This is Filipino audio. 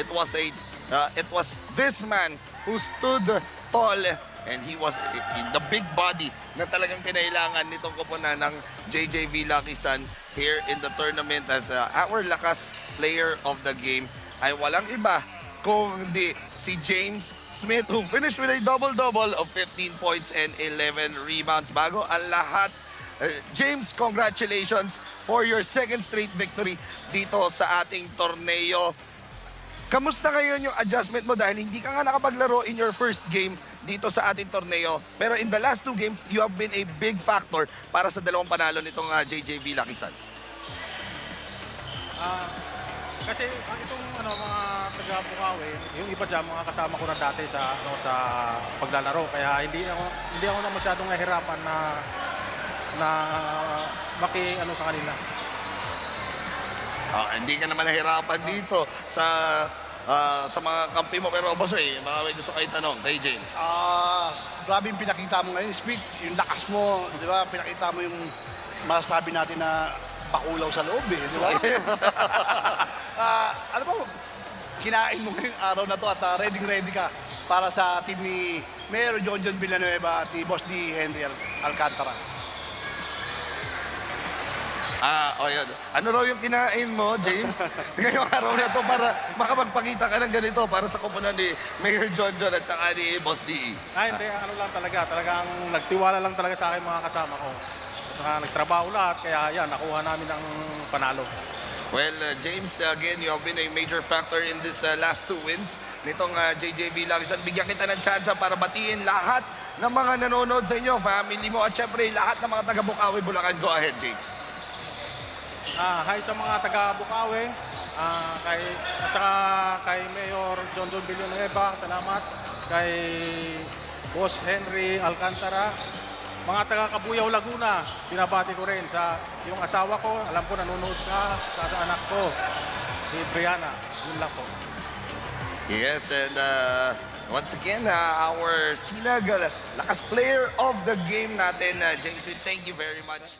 it was this man who stood tall, and he was in the big body na talagang kinailangan nitong koponan ng JJV Lucky Sun here in the tournament as our lakas player of the game ay walang iba kundi si James Smith, who finished with a double-double of 15 points and 11 rebounds. Bago ang lahat, James, congratulations for your second straight victory dito sa ating torneo. Kamusta ngayon yung adjustment mo dahil hindi ka nga nakapaglaro in your first game dito sa ating torneo, pero in the last 2 games, you have been a big factor para sa dalawang panalo nitong JJV Lucky Suns. Kasi itong mga taga-Bukawi, yung iba dyan, mga kasama ko na dati sa sa paglalaro, kaya hindi ako na masyadong nahihirapan na sa kanila. Hindi ka naman nahirapan dito sa mga kampi mo, pero boss, baka may gusto kayo tanong kay James. Grabe yung pinakita mo ngayon, Speed, yung lakas mo, di ba? Pinakita mo yung masasabi natin na bakulaw sa loob, di ba? Ano ba, kinain mo ngayong araw na to at ready ka para sa team ni Mayor John Villanueva at ni Boss D. Henry Alcantara. Yun. Ano raw yung kinain mo, James, ngayong araw na to para makapagpakita ka ng ganito para sa koponan ni Mayor John at saka ni Boss D. Hindi, lang talaga. Talagang nagtiwala lang talaga sa akin mga kasama ko. Saka nagtrabaho lahat, kaya yan, nakuha namin ang panalo. Well, James, again, you have been a major factor in this last 2 wins nitong JJV Lucky Sun. Bigyan kita ng chance para batiin lahat ng mga nanonood sa inyo, family mo, at syempre lahat ng mga taga-Bukawi, Bulacan. Go ahead, James. Hi sa mga taga-Bukawi, at saka kay Mayor John Villanueva, salamat. Kay Boss Henry Alcantara, mga taga-Kabuyaw, Laguna, binabati ko rin sa yung asawa ko. Alam ko nanonood ka sa anak ko, si Brianna. Yun lang po. Yes, and once again, our Sinag lakas player of the game natin, James, we thank you very much.